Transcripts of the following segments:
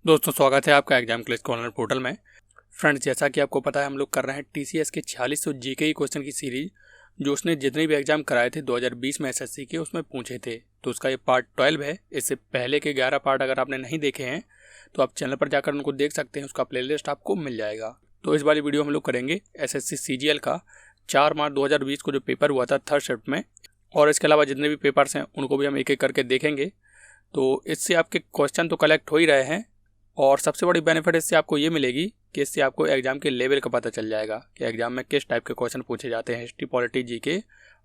दोस्तों, स्वागत है आपका एग्जाम क्लिक कॉर्नर पोर्टल में। फ्रेंड्स, जैसा कि आपको पता है, हम लोग कर रहे हैं टीसीएस के 4600 जीके की क्वेश्चन की सीरीज, जो उसने जितने भी एग्जाम कराए थे 2020 में एसएससी के, उसमें पूछे थे। तो उसका ये पार्ट 12 है। इससे पहले के 11 पार्ट अगर आपने नहीं देखे हैं तो आप चैनल पर जाकर उनको देख सकते हैं, उसका प्लेलिस्ट आपको मिल जाएगा। तो इस वाली वीडियो हम लोग करेंगे एसएससी सीजीएल का 4 मार्च 2020 को जो पेपर हुआ था थर्ड शिफ्ट में, और इसके अलावा जितने भी पेपर्स हैं उनको भी हम एक एक करके देखेंगे। तो इससे आपके क्वेश्चन तो कलेक्ट हो ही रहे हैं, और सबसे बड़ी बेनिफिट इससे आपको ये मिलेगी कि इससे आपको एग्जाम के लेवल का पता चल जाएगा कि एग्जाम में किस टाइप के क्वेश्चन पूछे जाते हैं, हिस्ट्री, पॉलिटी, जीके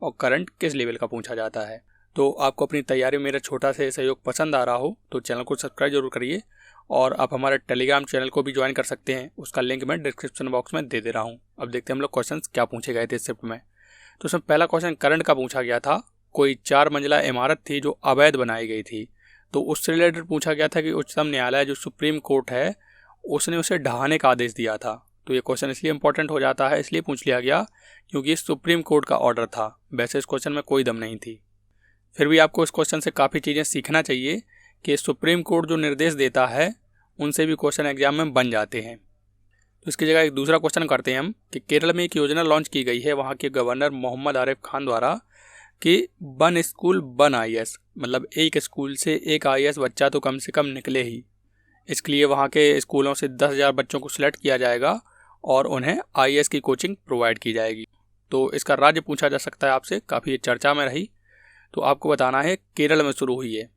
और करंट किस लेवल का पूछा जाता है। तो आपको अपनी तैयारी में मेरा छोटा सा सहयोग पसंद आ रहा हो तो चैनल को सब्सक्राइब जरूर करिए, और आप हमारे टेलीग्राम चैनल को भी ज्वाइन कर सकते हैं। उसका लिंक मैं डिस्क्रिप्शन बॉक्स में दे दे रहा हूँ। अब देखते हैं हम लोग क्वेश्चन क्या पूछे गए थे इस शिफ्ट में। तो उसमें पहला क्वेश्चन करंट का पूछा गया था। कोई 4 मंजिला इमारत थी जो अवैध बनाई गई थी, तो उससे रिलेटेड पूछा गया था कि उच्चतम न्यायालय जो सुप्रीम कोर्ट है उसने उसे ढहाने का आदेश दिया था। तो ये क्वेश्चन इसलिए इंपॉर्टेंट हो जाता है, इसलिए पूछ लिया गया क्योंकि ये सुप्रीम कोर्ट का ऑर्डर था। वैसे इस क्वेश्चन में कोई दम नहीं थी, फिर भी आपको इस क्वेश्चन से काफ़ी चीज़ें सीखना चाहिए कि सुप्रीम कोर्ट जो निर्देश देता है उनसे भी क्वेश्चन एग्जाम में बन जाते हैं। तो इसकी जगह एक दूसरा क्वेश्चन करते हैं हम कि केरल में एक योजना लॉन्च की गई है वहाँ के गवर्नर मोहम्मद आरिफ खान द्वारा कि 1 स्कूल 1 आईएएस, मतलब एक स्कूल से एक आईएएस बच्चा तो कम से कम निकले ही। इसके लिए वहाँ के स्कूलों से 10,000 बच्चों को सिलेक्ट किया जाएगा और उन्हें आईएएस की कोचिंग प्रोवाइड की जाएगी। तो इसका राज्य पूछा जा सकता है आपसे, काफ़ी चर्चा में रही, तो आपको बताना है केरल में शुरू हुई है।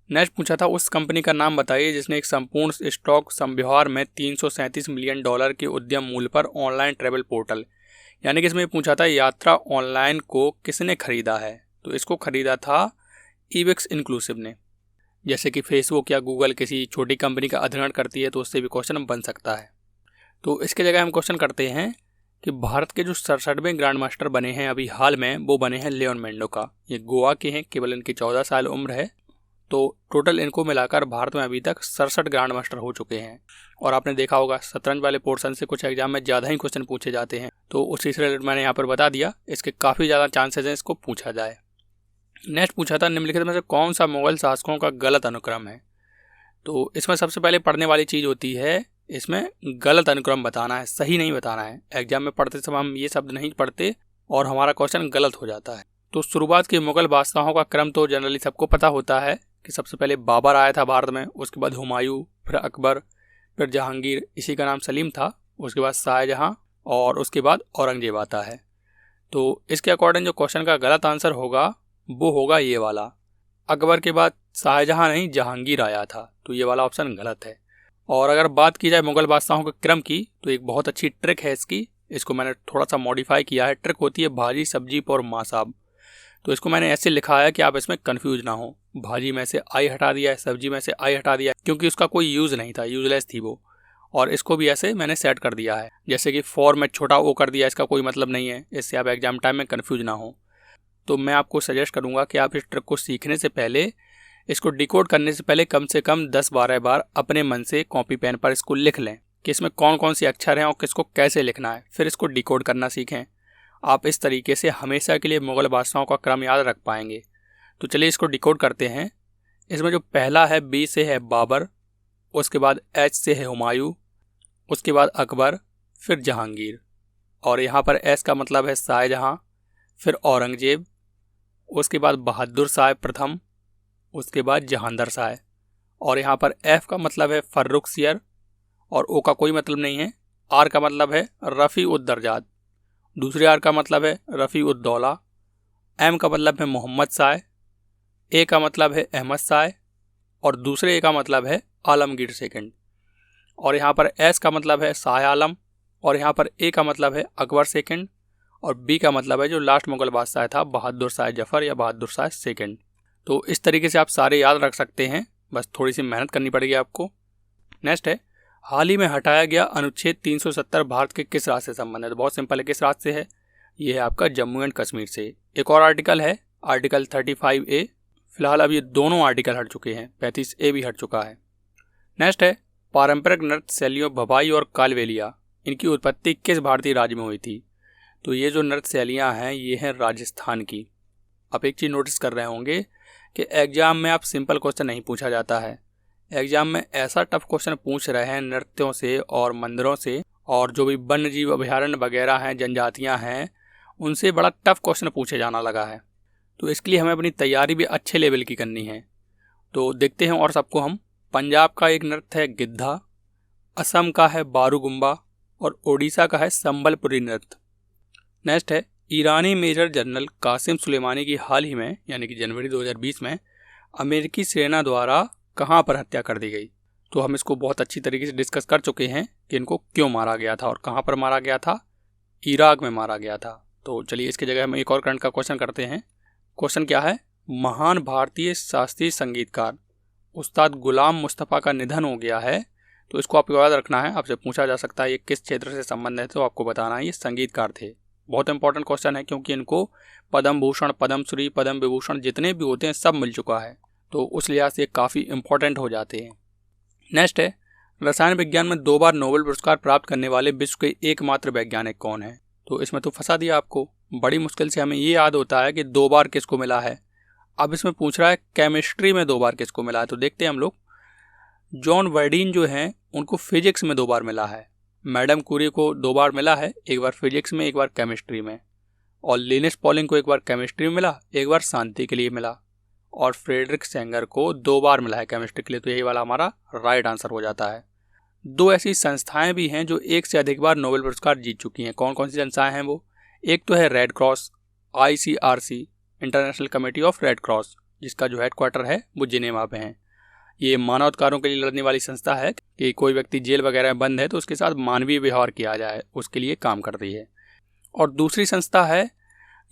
नेक्स्ट पूछा था उस कंपनी का नाम बताइए जिसने एक संपूर्ण स्टॉक संव्यवहार में $337 मिलियन के उद्यम मूल्य पर ऑनलाइन ट्रैवल पोर्टल, यानी कि इसमें पूछा था यात्रा ऑनलाइन को किसने खरीदा है। तो इसको खरीदा था ईविक्स इंक्लूसिव ने। जैसे कि फेसबुक या गूगल किसी छोटी कंपनी का अधिग्रहण करती है तो उससे भी क्वेश्चन बन सकता है। तो इसके जगह हम क्वेश्चन करते हैं कि भारत के जो 67वें ग्रैंड मास्टर बने हैं अभी हाल में, वो बने हैं लियोन मेंडोका। ये गोवा के हैं, केवल इनकी 14 साल उम्र है। तो टोटल इनको मिलाकर भारत में अभी तक 67 ग्रैंड मास्टर हो चुके हैं। और आपने देखा होगा शतरंज वाले पोर्शन से कुछ एग्जाम में ज़्यादा ही क्वेश्चन पूछे जाते हैं, तो उसी से रिलेटेड मैंने यहाँ पर बता दिया, इसके काफ़ी ज़्यादा चांसेस हैं इसको पूछा जाए। नेक्स्ट पूछा था निम्नलिखित में से कौन सा मुगल शासकों का गलत अनुक्रम है। तो इसमें सबसे पहले पढ़ने वाली चीज़ होती है, इसमें गलत अनुक्रम बताना है, सही नहीं बताना है। एग्जाम में पढ़ते समय हम ये शब्द नहीं पढ़ते और हमारा क्वेश्चन गलत हो जाता है। तो शुरुआत के मुगल बादशाहों का क्रम तो जनरली सबको पता होता है कि सबसे पहले बाबर आया था भारत में, उसके बाद हुमायूं, फिर अकबर, फिर जहांगीर, इसी का नाम सलीम था, उसके बाद शाहजहां और उसके बाद औरंगजेब आता है। तो इसके अकॉर्डिंग जो क्वेश्चन का गलत आंसर होगा वो होगा ये वाला। अकबर के बाद शाहजहां नहीं जहांगीर आया था, तो ये वाला ऑप्शन गलत है। और अगर बात की जाए मुगल बादशाहों के क्रम की, तो एक बहुत अच्छी ट्रिक है इसकी, इसको मैंने थोड़ा सा मॉडिफाई किया है। ट्रिक होती है भाजी, सब्जी और माँ साहब। तो इसको मैंने ऐसे लिखा है कि आप इसमें कंफ्यूज ना हो। भाजी में से आई हटा दिया है, सब्जी में से आई हटा दिया है, क्योंकि उसका कोई यूज़ नहीं था, यूजलेस थी वो। और इसको भी ऐसे मैंने सेट कर दिया है, जैसे कि फॉर में छोटा ओ कर दिया, इसका कोई मतलब नहीं है, इससे आप एग्जाम टाइम में कंफ्यूज ना हो। तो मैं आपको सजेस्ट करूंगा कि आप इस ट्रिक को सीखने से पहले, इसको डिकोड करने से पहले कम से कम 10-12 बार अपने मन से कॉपी पेन पर इसको लिख लें कि इसमें कौन कौन सी अक्षर हैं और किसको कैसे लिखना है, फिर इसको डिकोड करना सीखें। आप इस तरीके से हमेशा के लिए मुगल बादशाहों का क्रम याद रख पाएंगे। तो चलिए इसको डिकोड करते हैं। इसमें जो पहला है बी से है बाबर, उसके बाद एच से है हुमायूं, उसके बाद अकबर, फिर जहांगीर, और यहाँ पर एस का मतलब है शाहजहां, फिर औरंगजेब, उसके बाद बहादुर शाह प्रथम, उसके बाद जहांदर शाह, और यहाँ पर एफ का मतलब है फर्रुखसियर, और ओ का कोई मतलब नहीं है। आर का मतलब है रफ़ी उद दर्जात, दूसरे आर का मतलब है रफ़ी उद दौला, एम का मतलब है मोहम्मद शाह, ए का मतलब है अहमद शाह, और दूसरे ए का मतलब है आलमगीर सेकंड, और यहाँ पर एस का मतलब है शाह आलम, और यहाँ पर ए का मतलब है अकबर सेकंड, और बी का मतलब है जो लास्ट मुगल बादशाह था बहादुर शाह जफर या बहादुर शाह सेकंड। तो इस तरीके से आप सारे याद रख सकते हैं, बस थोड़ी सी मेहनत करनी पड़ेगी आपको। नेक्स्ट है हाल ही में हटाया गया अनुच्छेद 370 भारत के किस राज्य से संबंधित। बहुत सिंपल है, किस राज्य से है, ये है आपका जम्मू एंड कश्मीर से। एक और आर्टिकल है आर्टिकल 35A, फिलहाल अब ये दोनों आर्टिकल हट चुके हैं, 35A भी हट चुका है। नेक्स्ट है पारंपरिक नृत्य शैलियों भवाई और कालबेलिया, इनकी उत्पत्ति किस भारतीय राज्य में हुई थी। तो ये जो नृत्य शैलियाँ हैं ये हैं राजस्थान की। आप एक चीज़ नोटिस कर रहे होंगे कि एग्जाम में आप सिंपल क्वेश्चन नहीं पूछा जाता है। एग्जाम में ऐसा टफ क्वेश्चन पूछ रहे हैं नृत्यों से और मंदिरों से, और जो भी वन्य जीव अभयारण्य वगैरह हैं, जनजातियां हैं, उनसे बड़ा टफ क्वेश्चन पूछे जाना लगा है। तो इसके लिए हमें अपनी तैयारी भी अच्छे लेवल की करनी है। तो देखते हैं और सबको हम। पंजाब का एक नृत्य है गिद्धा, असम का है बारूगुम्बा और ओडिशा का है संबलपुरी नृत्य। नेक्स्ट है, ईरानी मेजर जनरल कासिम सुलेमानी की हाल ही में यानी कि जनवरी 2020 में अमेरिकी सेना द्वारा कहां पर हत्या कर दी गई। तो हम इसको बहुत अच्छी तरीके से डिस्कस कर चुके हैं कि इनको क्यों मारा गया था और कहां पर मारा गया था। इराक में मारा गया था। तो चलिए इसकी जगह हम एक और करंट का क्वेश्चन करते हैं। क्वेश्चन क्या है, महान भारतीय शास्त्रीय संगीतकार उस्ताद गुलाम मुस्तफ़ा का निधन हो गया है। तो इसको आपको याद रखना है, आपसे पूछा जा सकता है ये किस क्षेत्र से संबंधित है, तो आपको बताना है ये संगीतकार थे। बहुत इंपॉर्टेंट क्वेश्चन है क्योंकि इनको पद्म भूषण, पद्मश्री, पद्म विभूषण जितने भी होते हैं सब मिल चुका है, तो उस लिहाज से काफ़ी इंपॉर्टेंट हो जाते हैं। नेक्स्ट है, रसायन विज्ञान में 2 बार नोबेल पुरस्कार प्राप्त करने वाले विश्व के एकमात्र वैज्ञानिक कौन है। तो इसमें तो फंसा दिया आपको, बड़ी मुश्किल से हमें ये याद होता है कि 2 बार किसको मिला है। अब इसमें पूछ रहा है केमिस्ट्री में 2 बार किसको मिला है। तो देखते हैं हम लोग। जॉन वर्डीन जो हैं उनको फिजिक्स में 2 बार मिला है। मैडम कुरी को 2 बार मिला है, एक बार फिजिक्स में, एक बार केमिस्ट्री में। और लिनस पॉलिंग को एक बार केमिस्ट्री में मिला, एक बार शांति के लिए मिला। और फ्रेडरिक सेंगर को 2 बार मिला है केमिस्ट्री के लिए। तो यही वाला हमारा राइट आंसर हो जाता है। 2 ऐसी संस्थाएं भी हैं जो एक से अधिक बार नोबेल पुरस्कार जीत चुकी हैं। कौन कौन सी संस्थाएं हैं वो? एक तो है red cross, ICRC, international committee of red cross, जिसका जो हेडक्वार्टर है वो जिनेवा में है। ये मानवाधिकारों के लिए लड़ने वाली संस्था है कि कोई व्यक्ति जेल वगैरह में बंद है तो उसके साथ मानवीय व्यवहार किया जाए, उसके लिए काम करती है। और दूसरी संस्था है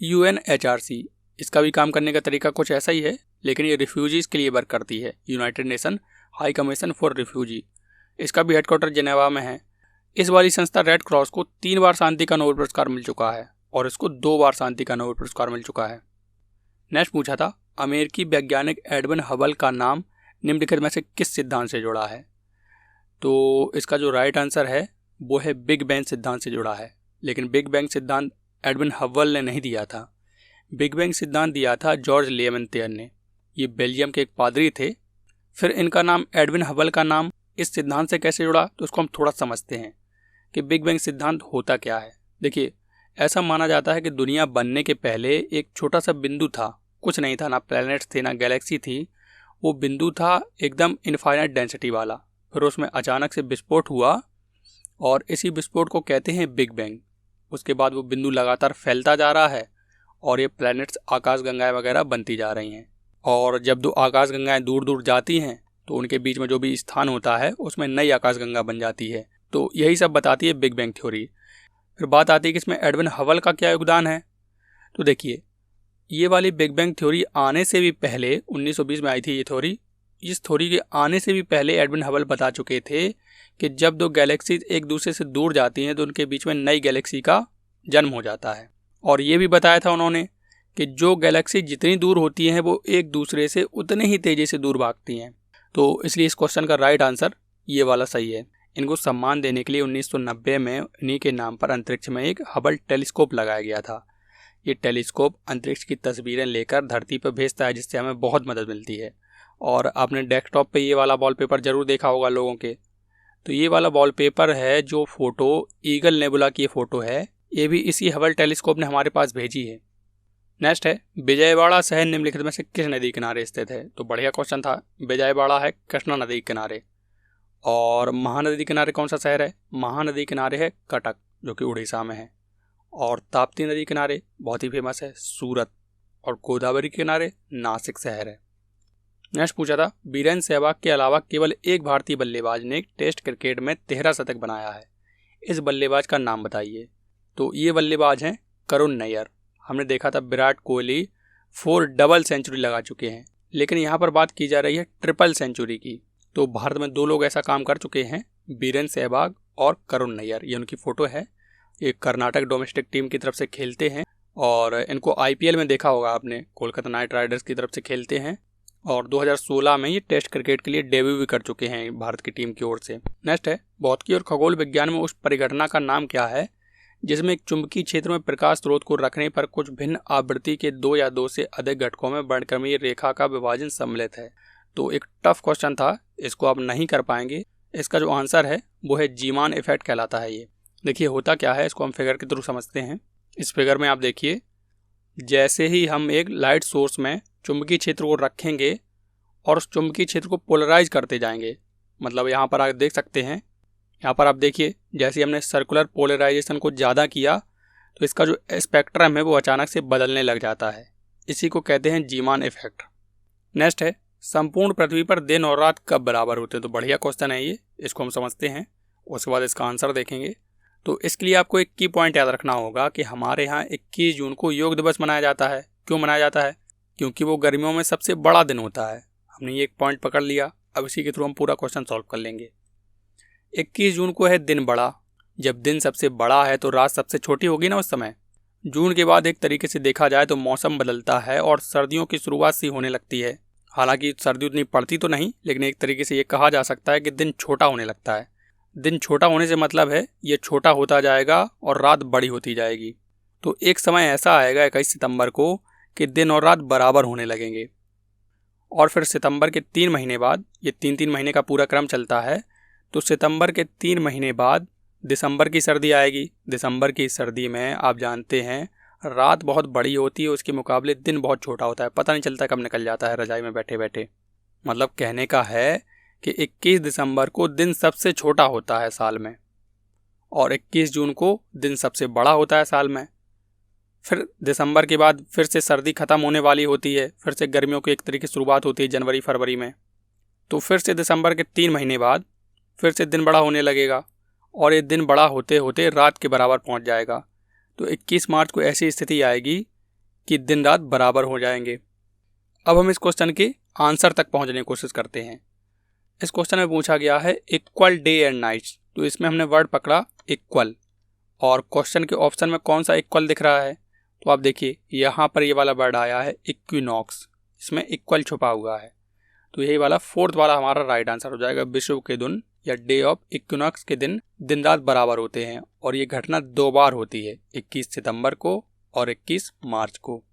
UNHRC। इसका भी काम करने का तरीका कुछ ऐसा ही है, लेकिन ये रिफ्यूजीज़ के लिए वर्क करती है। United nation high commission for refugee, इसका भी हेडक्वार्टर जिनेवा में है। इस वाली संस्था रेड क्रॉस को 3 बार शांति का नोबेल पुरस्कार मिल चुका है और इसको 2 बार शांति का नोबेल पुरस्कार मिल चुका है। नेक्स्ट पूछा था, अमेरिकी वैज्ञानिक एडविन हबल का नाम निम्नलिखित में से किस सिद्धांत से जुड़ा है। तो इसका जो राइट आंसर है वो है बिग बैंग सिद्धांत से जुड़ा है। लेकिन बिग बैंग सिद्धांत एडविन हबल ने नहीं दिया था, बिग बैंग सिद्धांत दिया था जॉर्ज लेमेंटियर ने। ये बेल्जियम के एक पादरी थे। फिर इनका नाम, एडविन हबल का नाम इस सिद्धांत से कैसे जुड़ा, तो उसको हम थोड़ा समझते हैं कि बिग बैंग सिद्धांत होता क्या है। देखिए, ऐसा माना जाता है कि दुनिया बनने के पहले एक छोटा सा बिंदु था, कुछ नहीं था, ना प्लैनेट्स थे ना गैलेक्सी थी। वो बिंदु था एकदम इनफाइनाइट डेंसिटी वाला। फिर उसमें अचानक से विस्फोट हुआ और इसी विस्फोट को कहते हैं बिग बैंग। उसके बाद वो बिंदु लगातार फैलता जा रहा है और ये प्लैनेट्स, आकाशगंगाएं वगैरह बनती जा रही हैं। और जब 2 आकाशगंगाएं दूर दूर जाती हैं तो उनके बीच में जो भी स्थान होता है उसमें नई आकाशगंगा बन जाती है। तो यही सब बताती है बिग बैंग थ्योरी। फिर बात आती है कि इसमें एडविन हबल का क्या योगदान है। तो देखिए, ये वाली बिग बैंग थ्योरी आने से भी पहले 1920 में आई थी ये थ्योरी। इस थ्योरी के आने से भी पहले एडविन हबल बता चुके थे कि जब 2 गैलेक्सीज एक दूसरे से दूर जाती हैं तो उनके बीच में नई गैलेक्सी का जन्म हो जाता है। और ये भी बताया था उन्होंने कि जो गैलेक्सी जितनी दूर होती हैं वो एक दूसरे से उतने ही तेज़ी से दूर भागती हैं। तो इसलिए इस क्वेश्चन का राइट आंसर ये वाला सही है। इनको सम्मान देने के लिए 1990 में इन्हीं के नाम पर अंतरिक्ष में एक हबल टेलीस्कोप लगाया गया था। ये टेलीस्कोप अंतरिक्ष की तस्वीरें लेकर धरती पर भेजता है, जिससे हमें बहुत मदद मिलती है। और आपने डेस्कटॉप पे ये वाला वॉलपेपर जरूर देखा होगा लोगों के। तो ये वाला वॉलपेपर है जो फोटो ईगल नेबुला की फोटो है, ये भी इसी हबल टेलीस्कोप ने हमारे पास भेजी है। नेक्स्ट है, विजयवाड़ा शहर निम्नलिखित में से किस नदी किनारे स्थित है। तो बढ़िया क्वेश्चन था। विजयवाड़ा है कृष्णा नदी किनारे। और महानदी किनारे कौन सा शहर है? महानदी किनारे है कटक, जो कि उड़ीसा में है। और ताप्ती नदी किनारे बहुत ही फेमस है सूरत। और गोदावरी किनारे नासिक शहर है। नेक्स्ट पूछा था, वीरेंद्र सहवाग के अलावा केवल एक भारतीय बल्लेबाज ने टेस्ट क्रिकेट में 13 शतक बनाया है। इस बल्लेबाज का नाम बताइए। तो ये बल्लेबाज हैं करुण नैयर। हमने देखा था विराट कोहली 4 डबल सेंचुरी लगा चुके हैं, लेकिन यहाँ पर बात की जा रही है ट्रिपल सेंचुरी की। तो भारत में 2 लोग ऐसा काम कर चुके हैं, वीरेंद्र सहवाग और करुण नैयर। ये उनकी फ़ोटो है। ये कर्नाटक डोमेस्टिक टीम की तरफ से खेलते हैं और इनको IPL में देखा होगा आपने, कोलकाता नाइट राइडर्स की तरफ से खेलते हैं। और 2016 में ये टेस्ट क्रिकेट के लिए डेब्यू भी कर चुके हैं भारत की टीम की ओर से। नेक्स्ट है, भौतिकी और खगोल विज्ञान में उस परिघटना का नाम क्या है जिसमें एक चुंबकीय क्षेत्र में प्रकाश स्रोत को रखने पर कुछ भिन्न आवृत्ति के 2 या 2 से अधिक घटकों में वर्णक्रमीय रेखा का विभाजन सम्मिलित है। तो एक टफ क्वेश्चन था, इसको आप नहीं कर पाएंगे। इसका जो आंसर है वो है जीमान इफेक्ट कहलाता है। ये देखिए होता क्या है, इसको हम फिगर के थ्रू समझते हैं। इस फिगर में आप देखिए, जैसे ही हम एक लाइट सोर्स में चुंबकीय क्षेत्र को रखेंगे और उस चुंबकीय क्षेत्र को पोलराइज करते जाएंगे, मतलब यहाँ पर आप देख सकते हैं, यहाँ पर आप देखिए जैसे हमने सर्कुलर पोलराइजेशन को ज़्यादा किया तो इसका जो स्पेक्ट्रम है वो अचानक से बदलने लग जाता है। इसी को कहते हैं जीमान इफेक्ट। नेक्स्ट है, संपूर्ण पृथ्वी पर दिन और रात कब बराबर होते हैं। तो बढ़िया क्वेश्चन है ये, इसको हम समझते हैं, उसके बाद इसका आंसर देखेंगे। तो इसके लिए आपको एक की पॉइंट याद रखना होगा कि हमारे यहाँ 21 जून को योग दिवस मनाया जाता है। क्यों मनाया जाता है? क्योंकि वो गर्मियों में सबसे बड़ा दिन होता है। हमने ये एक पॉइंट पकड़ लिया। अब इसी के थ्रू हम पूरा क्वेश्चन सॉल्व कर लेंगे। 21 जून को है दिन बड़ा। जब दिन सबसे बड़ा है तो रात सबसे छोटी होगी ना उस समय। जून के बाद एक तरीके से देखा जाए तो मौसम बदलता है और सर्दियों की शुरुआत सी होने लगती है। हालांकि सर्दी उतनी पड़ती तो नहीं, लेकिन एक तरीके से ये कहा जा सकता है कि दिन छोटा होने लगता है। दिन छोटा होने से मतलब है ये छोटा होता जाएगा और रात बड़ी होती जाएगी। तो एक समय ऐसा आएगा 21 सितंबर को कि दिन और रात बराबर होने लगेंगे। और फिर सितंबर के 3 महीने बाद, ये 3-3 महीने का पूरा क्रम चलता है, तो सितंबर के 3 महीने बाद दिसंबर की सर्दी आएगी। दिसंबर की सर्दी में आप जानते हैं रात बहुत बड़ी होती है, उसके मुकाबले दिन बहुत छोटा होता है। पता नहीं चलता कब निकल जाता है रजाई में बैठे बैठे। मतलब कहने का है कि 21 दिसंबर को दिन सबसे छोटा होता है साल में और 21 जून को दिन सबसे बड़ा होता है साल में। फिर दिसंबर के बाद फिर से सर्दी खत्म होने वाली होती है, फिर से गर्मियों की एक तरीके से शुरुआत होती है जनवरी फरवरी में। तो फिर से दिसंबर के 3 महीने बाद फिर से दिन बड़ा होने लगेगा और ये दिन बड़ा होते होते रात के बराबर पहुंच जाएगा। तो 21 मार्च को ऐसी स्थिति आएगी कि दिन रात बराबर हो जाएंगे। अब हम इस क्वेश्चन के आंसर तक पहुंचने की कोशिश करते हैं। इस क्वेश्चन में पूछा गया है इक्वल डे एंड नाइट्स। तो इसमें हमने वर्ड पकड़ा इक्वल, और क्वेश्चन के ऑप्शन में कौन सा इक्वल दिख रहा है? तो आप देखिए यहाँ पर ये वाला वर्ड आया है इक्विनॉक्स, इसमें इक्वल छुपा हुआ है। तो यही वाला 4th वाला हमारा राइट आंसर हो जाएगा। विषुव के दिन या डे ऑफ इक्विनॉक्स के दिन दिन रात बराबर होते हैं और ये घटना 2 बार होती है, 21 सितंबर को और 21 मार्च को।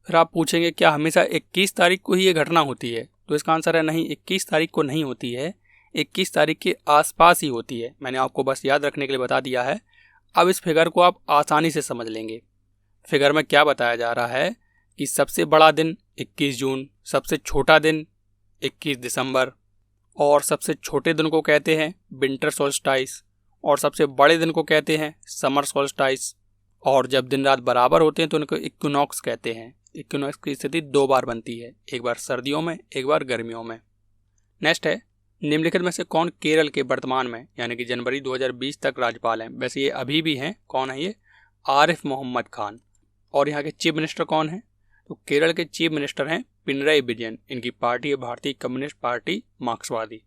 फिर आप पूछेंगे क्या हमेशा 21 तारीख को ही ये घटना होती है? तो इसका आंसर है नहीं, 21 तारीख को नहीं होती है, 21 तारीख के आसपास ही होती है। मैंने आपको बस याद रखने के लिए बता दिया है। अब इस फिगर को आप आसानी से समझ लेंगे। फिगर में क्या बताया जा रहा है कि सबसे बड़ा दिन 21 जून, सबसे छोटा दिन 21 दिसंबर, और सबसे छोटे दिन को कहते हैं विंटर सोल्स्टाइस और सबसे बड़े दिन को कहते हैं समर सोल्स्टाइस। और जब दिन रात बराबर होते हैं तो उनको इक्विनॉक्स कहते हैं। इक्विनॉक्स की स्थिति 2 बार बनती है, एक बार सर्दियों में, एक बार गर्मियों में। नेक्स्ट है, निम्नलिखित में से कौन केरल के वर्तमान में यानी कि जनवरी 2020 तक राज्यपाल हैं? वैसे ये अभी भी हैं। कौन है ये? आरिफ मोहम्मद खान। और यहाँ के चीफ मिनिस्टर कौन है? तो केरल के चीफ मिनिस्टर हैं पिनराई विजयन। इनकी पार्टी है भारतीय कम्युनिस्ट पार्टी मार्क्सवादी।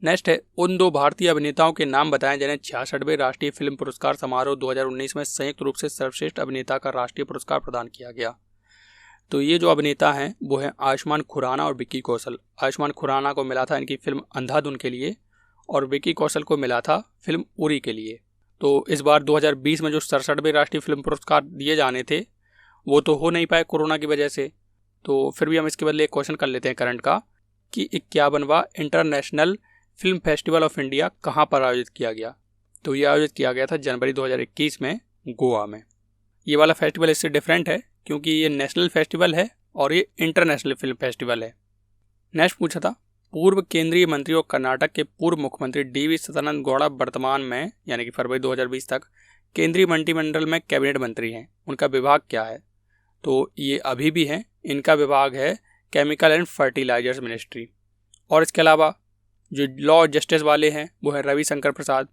नेक्स्ट है, उन 2 भारतीय अभिनेताओं के नाम बताएं जिन्हें 66वें राष्ट्रीय फिल्म पुरस्कार समारोह 2019 में संयुक्त रूप से सर्वश्रेष्ठ अभिनेता का राष्ट्रीय पुरस्कार प्रदान किया गया। तो ये जो अभिनेता हैं वो हैं आयुष्मान खुराना और विक्की कौशल। आयुष्मान खुराना को मिला था इनकी फिल्म अंधाधुन के लिए और विक्की कौशल को मिला था फिल्म उरी के लिए। तो इस बार 2020 में जो 67वें राष्ट्रीय फिल्म पुरस्कार दिए जाने थे वो तो हो नहीं पाए कोरोना की वजह से। तो फिर भी हम इसके बदले एक क्वेश्चन कर लेते हैं करंट का कि 51वां international film festival of India कहाँ पर आयोजित किया गया? तो ये आयोजित किया गया था जनवरी 2021 में गोवा में। ये वाला फेस्टिवल इससे डिफरेंट है क्योंकि ये नेशनल फेस्टिवल है और ये इंटरनेशनल फिल्म फेस्टिवल है। नेक्स्ट पूछा था, पूर्व केंद्रीय मंत्री और कर्नाटक के पूर्व मुख्यमंत्री डी.वी. सदानंद गौड़ा वर्तमान में यानी कि फरवरी 2020 तक केंद्रीय मंत्रिमंडल में कैबिनेट मंत्री हैं। उनका विभाग क्या है? तो ये अभी भी हैं। इनका विभाग है केमिकल एंड फर्टिलाइजर्स मिनिस्ट्री। और इसके अलावा जो लॉ जस्टिस वाले हैं वो है रविशंकर प्रसाद,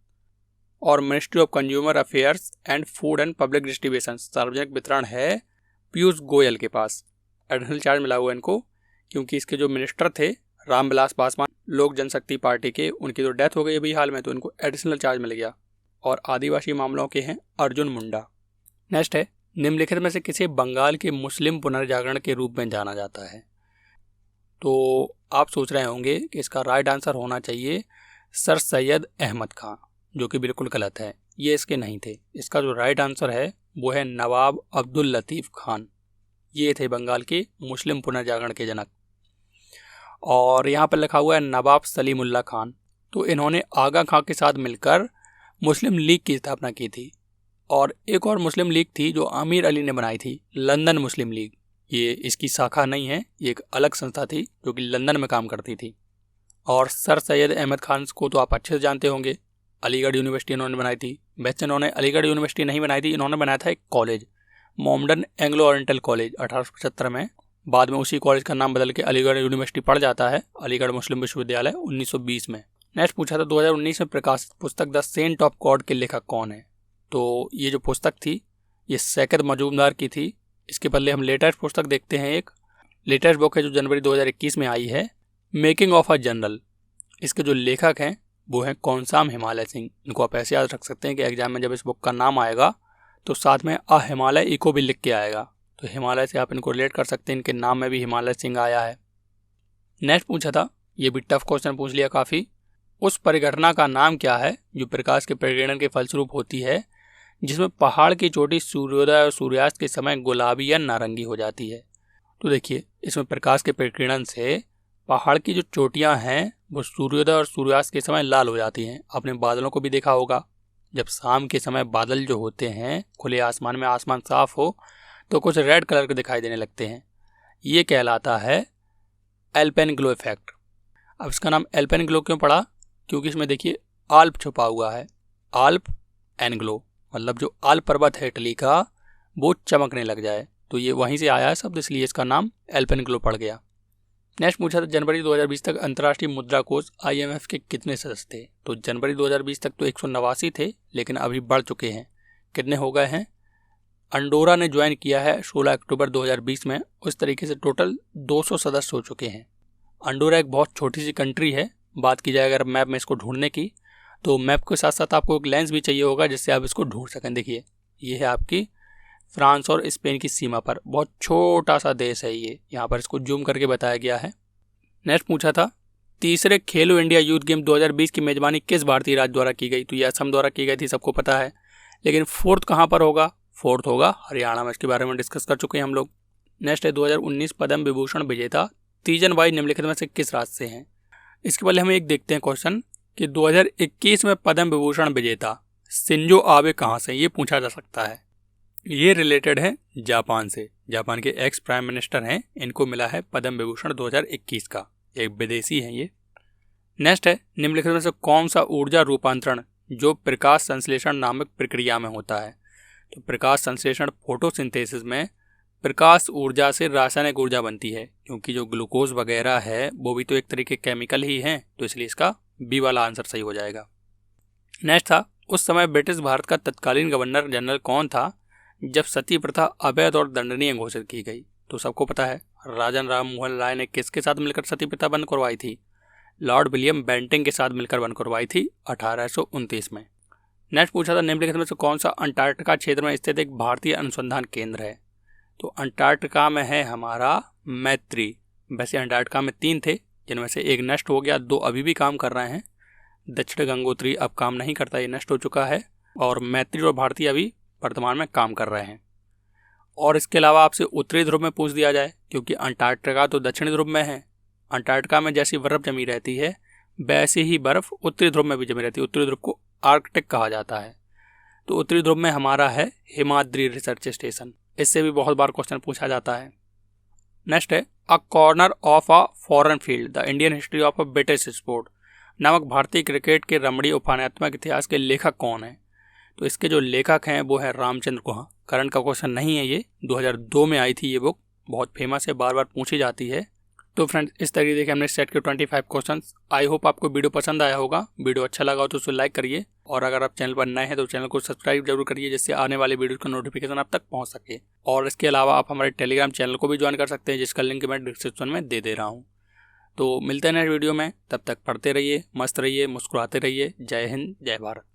और ministry of consumer affairs and food and public distribution सार्वजनिक वितरण है पीयूष गोयल के पास। एडिशनल चार्ज मिला हुआ इनको क्योंकि इसके जो मिनिस्टर थे रामविलास पासवान लोक जनशक्ति पार्टी के, उनकी तो डेथ हो गई अभी हाल में, तो इनको एडिशनल चार्ज मिल गया। और आदिवासी मामलों के हैं अर्जुन मुंडा। नेक्स्ट है, निम्नलिखित में से किसे बंगाल के मुस्लिम पुनर्जागरण के रूप में जाना जाता है? तो आप सोच रहे होंगे कि इसका राइट आंसर होना चाहिए सर सैयद अहमद खां, जो कि बिल्कुल गलत है। ये इसके नहीं थे। इसका जो राइट आंसर है वो है नवाब अब्दुल लतीफ़ खान। ये थे बंगाल के मुस्लिम पुनर्जागरण के जनक। और यहाँ पर लिखा हुआ है नवाब सलीमुल्लाह खान। तो इन्होंने आगा खां के साथ मिलकर मुस्लिम लीग की स्थापना की थी। और एक और मुस्लिम लीग थी जो आमिर अली ने बनाई थी, लंदन मुस्लिम लीग। ये इसकी शाखा नहीं है, ये एक अलग संस्था थी जो कि लंदन में काम करती थी। और सर सैयद अहमद खान को तो आप अच्छे से जानते होंगे, अलीगढ़ यूनिवर्सिटी इन्होंने बनाई थी। वैसे इन्होंने अलीगढ़ यूनिवर्सिटी नहीं बनाई थी, इन्होंने बनाया था एक college, Mohammedan Anglo oriental college 1875 में। बाद में उसी कॉलेज का नाम बदल के अलीगढ़ यूनिवर्सिटी पड़ जाता है, अलीगढ़ मुस्लिम विश्वविद्यालय 1920 में। नेक्स्ट पूछा था 2019 में प्रकाशित पुस्तक द सेंट ऑफ गॉड के लेखक कौन है। तो ये जो पुस्तक थी ये सैकद मजूमदार की थी। इसके बदले हम लेटेस्ट पुस्तक देखते हैं। एक लेटेस्ट बुक है जो जनवरी 2021 में आई है, मेकिंग ऑफ अ जनरल। इसके जो लेखक हैं वो हैं कौनसाम हिमालय सिंह। इनको आप ऐसे याद रख सकते हैं कि एग्जाम में जब इस बुक का नाम आएगा तो साथ में अ हिमालय इको भी लिख के आएगा, तो हिमालय से आप इनको रिलेट कर सकते हैं, इनके नाम में भी हिमालय सिंह आया है। नेक्स्ट पूछा था, ये भी टफ क्वेश्चन पूछ लिया काफ़ी। उस परिघटना का नाम क्या है जो प्रकाश के परिकिरण के फलस्वरूप होती है, जिसमें पहाड़ की चोटी सूर्योदय और सूर्यास्त के समय गुलाबी या नारंगी हो जाती है। तो देखिए, इसमें प्रकाश के परिकिरण से पहाड़ की जो चोटियां हैं वो सूर्योदय और सूर्यास्त के समय लाल हो जाती हैं। आपने बादलों को भी देखा होगा, जब शाम के समय बादल जो होते हैं खुले आसमान में, आसमान साफ हो तो कुछ रेड कलर के दिखाई देने लगते हैं। ये कहलाता है एल्पेनग्लो इफेक्ट। अब इसका नाम एल्पेनग्लो क्यों पड़ा, क्योंकि इसमें देखिए आल्प छुपा हुआ है, आल्प एनग्लो, मतलब जो आल्प पर्वत है इटली का वो चमकने लग जाए, तो ये वहीं से आया है शब्द, इसलिए इसका नाम एल्पेनग्लो पड़ गया। नेक्स्ट पूछा था जनवरी 2020 तक अंतर्राष्ट्रीय मुद्रा कोष IMF के कितने सदस्य थे। तो जनवरी 2020 तक तो 189 थे, लेकिन अभी बढ़ चुके हैं। कितने हो गए हैं, अंडोरा ने ज्वाइन किया है 16 अक्टूबर 2020 में, उस तरीके से टोटल 200 सदस्य हो चुके हैं। अंडोरा एक बहुत छोटी सी कंट्री है। बात की जाए अगर मैप में इसको ढूंढने की, तो मैप के साथ साथ आपको एक लेंस भी चाहिए होगा जिससे आप इसको ढूंढ सकें। देखिए, ये है आपकी फ्रांस और स्पेन की सीमा पर, बहुत छोटा सा देश है ये, यहाँ पर इसको जूम करके बताया गया है। नेक्स्ट पूछा था तीसरे खेलो इंडिया यूथ गेम 2020 की मेजबानी किस भारतीय राज्य द्वारा की गई। तो ये असम द्वारा की गई थी, सबको पता है, लेकिन फोर्थ कहाँ पर होगा, फोर्थ होगा हरियाणा में। इसके बारे में डिस्कस कर चुके हैं हम लोग। नेक्स्ट है 2019 पद्म विभूषण विजेता तीजन बाई निम्नलिखित में से किस राज्य से हैं। इसके पहले हम एक देखते हैं क्वेश्चन कि 2021 में पद्म विभूषण विजेता शिंजो आबे कहाँ से, ये पूछा जा सकता है। ये रिलेटेड है जापान से, जापान के एक्स प्राइम मिनिस्टर हैं, इनको मिला है पद्म विभूषण 2021 का, एक विदेशी हैं ये। नेक्स्ट है निम्नलिखित में से कौन सा ऊर्जा रूपांतरण जो प्रकाश संश्लेषण नामक प्रक्रिया में होता है। तो प्रकाश संश्लेषण फोटोसिंथेसिस में प्रकाश ऊर्जा से रासायनिक ऊर्जा बनती है, क्योंकि जो ग्लूकोज वगैरह है वो भी तो एक तरीके केमिकल ही हैं, तो इसलिए इसका बी वाला आंसर सही हो जाएगा। नेक्स्ट था उस समय ब्रिटिश भारत का तत्कालीन गवर्नर जनरल कौन था जब सती प्रथा अवैध और दंडनीय घोषित की गई। तो सबको पता है राजन राम मोहन राय ने किसके साथ मिलकर सती प्रथा बंद करवाई थी, लॉर्ड विलियम बेंटिंग के साथ मिलकर बंद करवाई थी 1829 में। नेक्स्ट पूछा था निम्नलिखित में से कौन सा अंटार्कटिका क्षेत्र में स्थित एक भारतीय अनुसंधान केंद्र है। तो अंटार्कटिका में है हमारा मैत्री। वैसे अंटार्कटिका में 3 थे, जिनमें से एक नष्ट हो गया, 2 अभी भी काम कर रहे हैं। दक्षिण गंगोत्री अब काम नहीं करता, ये नष्ट हो चुका है, और मैत्री और भारती अभी वर्तमान में काम कर रहे हैं। और इसके अलावा आपसे उत्तरी ध्रुव में पूछ दिया जाए, क्योंकि अंटार्कटिका तो दक्षिणी ध्रुव में है, अंटार्कटिका में जैसी बर्फ जमी रहती है वैसी ही बर्फ उत्तरी ध्रुव में भी जमी रहती है। उत्तरी ध्रुव को आर्कटिक कहा जाता है। तो उत्तरी ध्रुव में हमारा है हिमाद्री रिसर्च स्टेशन। इससे भी बहुत बार क्वेश्चन पूछा जाता है। नेक्स्ट है a corner of a foreign field the Indian history of a British sport नामक भारतीय क्रिकेट के रमणीय उपन्यासात्मक इतिहास के लेखक कौन है। तो इसके जो लेखक हैं वो है रामचंद्र गुहा। करंट का क्वेश्चन नहीं है ये, 2002 में आई थी ये बुक, बहुत फेमस है, बार बार पूछी जाती है। तो फ्रेंड्स, इस तरीके के हमने सेट के 25 क्वेश्चंस। आई होप आपको वीडियो पसंद आया होगा। वीडियो अच्छा लगा हो तो उसे लाइक करिए, और अगर आप चैनल पर नए हैं तो चैनल को सब्सक्राइब जरूर करिए, जिससे आने वाले वीडियो का नोटिफिकेशन आप तक पहुंच सके। और इसके अलावा आप हमारे टेलीग्राम चैनल को भी ज्वाइन कर सकते हैं, जिसका लिंक मैं डिस्क्रिप्शन में दे रहा हूँ। तो मिलते हैं नेक्स्ट वीडियो में, तब तक पढ़ते रहिए, मस्त रहिए, मुस्कुराते रहिए। जय हिंद, जय भारत।